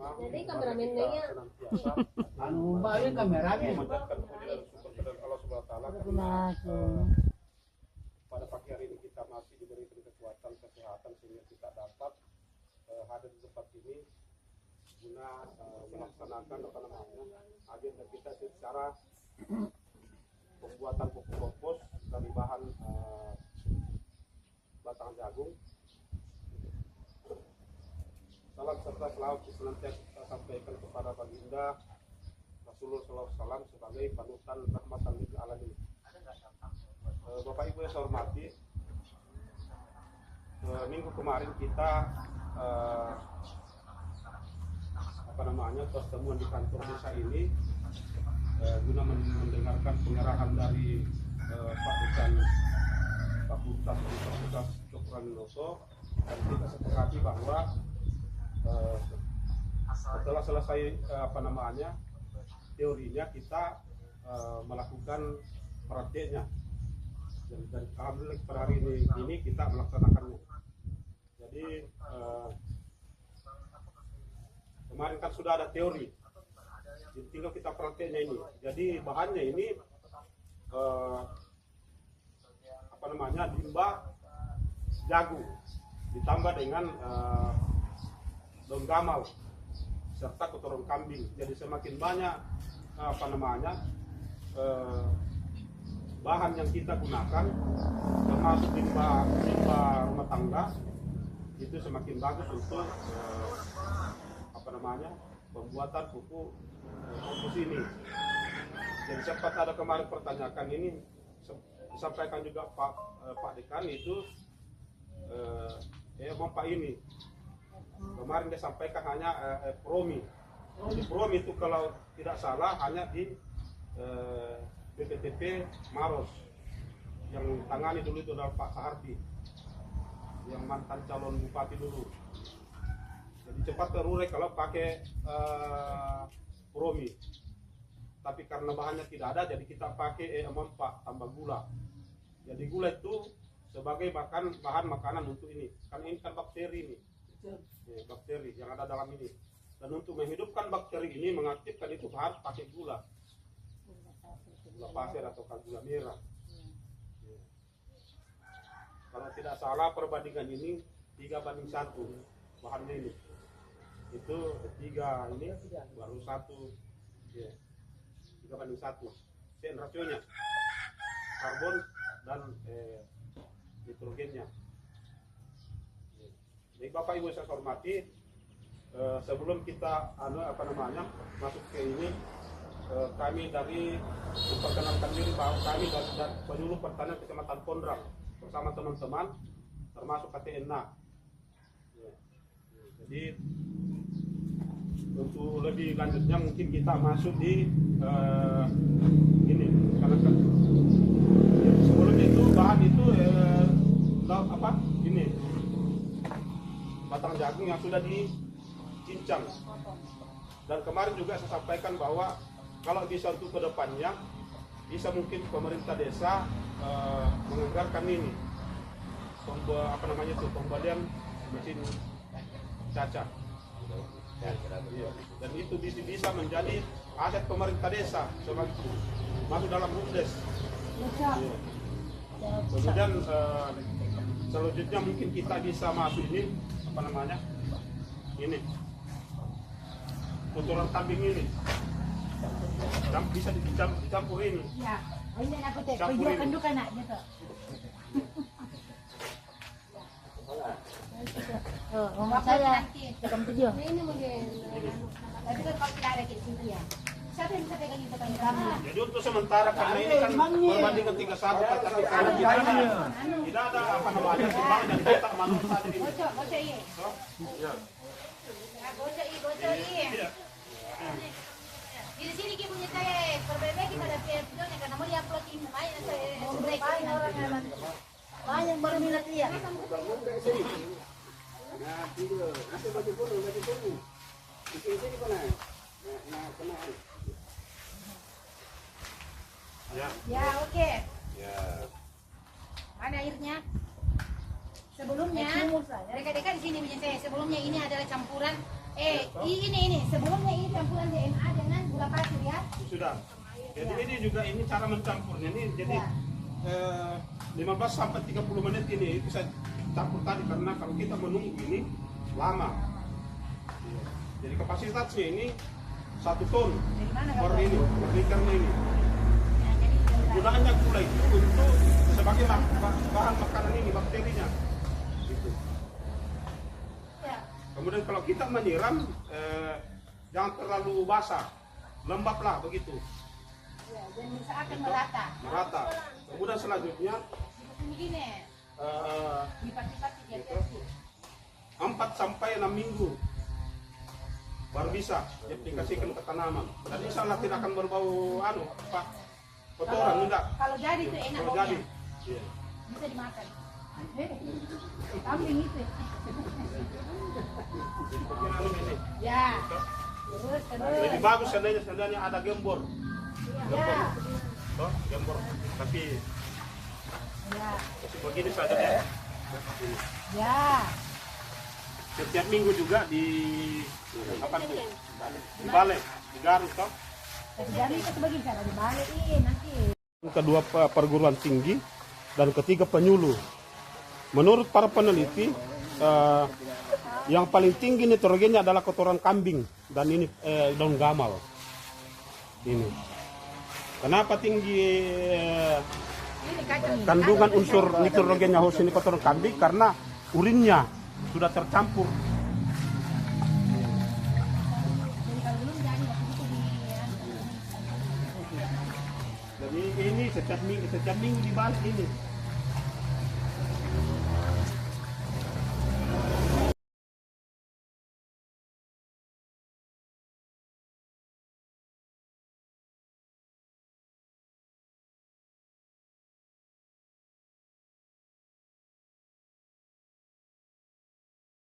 Jadi kameramennya anu mbak ini kameranya memanjatkan kepada Allah Subhanahu wa taala pada pagi hari ini kita masih diberikan kekuatan kesehatan sehingga kita dapat hadir di tempat ini guna melaksanakan agenda kita secara pembuatan pupuk kompos dari bahan batang jagung. Salam serta selawat senantiasa kita sampaikan kepada baginda Rasulullah SAW sebagai panutan rahmatan lil alamin. Bapak Ibu yang saya hormati, minggu kemarin kita pertemuan di kantor desa ini guna mendengarkan pengarahan dari Pak Dekan Fakultas Universitas Cokroaminoto, dan kita sepakati bahwa setelah selesai teorinya kita melakukan prakteknya, dan alhamdulillah per hari ini kita melaksanakannya. Jadi kemarin kan sudah ada teori, jadi tinggal kita prakteknya ini. Jadi bahannya ini limbah jagung ditambah dengan daun gamal serta kotoran kambing. Jadi semakin banyak bahan yang kita gunakan, termasuk limbah rumah tangga, itu semakin bagus untuk pembuatan pupuk kompos ini. Jadi sempat ada kemarin pertanyakan ini, disampaikan juga Pak Dekan itu Pak ini kemarin dia sampaikan hanya promi. Jadi promi itu kalau tidak salah hanya di BPTP Maros, yang tangani dulu itu adalah Pak Sahardi, yang mantan calon bupati dulu. Jadi cepat terurai kalau pakai promi. Tapi karena bahannya tidak ada, jadi kita pakai E4 tambah gula. Jadi gula itu sebagai bahan makanan untuk ini. Karena ini kan bakteri ini, bakteri yang ada dalam ini. Dan untuk menghidupkan bakteri ini, mengaktifkan itu harus pakai gula pasir atau gula merah. Kalau tidak salah perbandingan ini 3:1 bahannya ini. Itu 3 ini baru 1, 3:1 sen rasionya, karbon dan nitrogennya. Jadi Bapak Ibu saya hormati, sebelum kita masuk ke ini, kami dari memperkenalkan diri bahwa kami dari penyuluh pertanian Kecamatan Pondrang bersama teman-teman termasuk KTN. Jadi untuk lebih lanjutnya mungkin kita masuk di ini, karena kan sebelumnya itu bahan itu ini batang jagung yang sudah dicincang. Dan kemarin juga saya sampaikan bahwa kalau bisa untuk kedepannya bisa mungkin pemerintah desa menganggarkan ini pembelian mesin cacah. Dan itu bisa menjadi aset pemerintah desa masuk dalam BUMDes. Kemudian selanjutnya mungkin kita bisa masuk ini ini kotoran kambing ini bisa dicampur ini. Ya, ini aku teh Campur ini. kandukan anaknya tuh. Rumah saya jam 7. Ini mungkin. Tapi kan kalau tidak ada kayak sini ya. Siapa yang bisa pegang itu kan kami? Jadi untuk sementara karena ini kan perbandingan 3:1 tapi kalau tidak ada timbangan dan data manual saat ini. Bocok iya. Ya. Bocok iya. Di sini kita punya saya perbaiki pada videonya karena mau diupload ini banyak saya break banyak baru minat dia. nah tidur nanti baju pun di sini kena Ya oke. Ya. Mana airnya? Sebelumnya mereka di sini punya saya. Sebelumnya ini adalah campuran Ini sebelumnya ini campuran DNA dengan gula pasir ya. Sudah. Jadi ini juga ini cara mencampurnya ini jadi Ya. 15 sampai 30 menit ini bisa campur tadi karena kalau kita menunggu ini lama. Jadi kapasitasnya ini 1 ton Dari mana per Kak? ini, per liternya ini. Ya, jadi Gunaannya gula itu untuk sebagai bahan makanan ini bakterinya. Gitu. ya. Kemudian kalau kita menyiram jangan terlalu basah, lembablah begitu, Ya, dan usahakan merata. merata. Kemudian selanjutnya Seperti begini. Lipat-lipat dia Gitu. 4 sampai 6 minggu baru bisa diaplikasikan ke tanaman. Dan insya Allah tidak akan berbau kotoran enggak. Kalau jadi itu enak Kalau jadi, baunya. iya. Bisa dimakan. Kambing itu. Jadi perkiraan ini. Ya. Terus. Lebih bagus seandainya ada gembor. Ya. Toh, gembor. Tapi Ya. begini saja ya. Ya. Setiap minggu juga di apa tuh? Dibalik, digaruk toh. Jadi itu bagi cara dibalikin nanti. Kedua perguruan tinggi dan ketiga penyuluh. Menurut para peneliti yang paling tinggi nitrogennya adalah kotoran kambing dan ini daun gamal. Ini. Kenapa tinggi Ini kacang. kandungan unsur nitrogennya khusus ini kotoran kambing? Karena urinnya sudah tercampur. Jadi kalau belum jadi waktu itu di Jadi ini setiap minggu dibalik ini.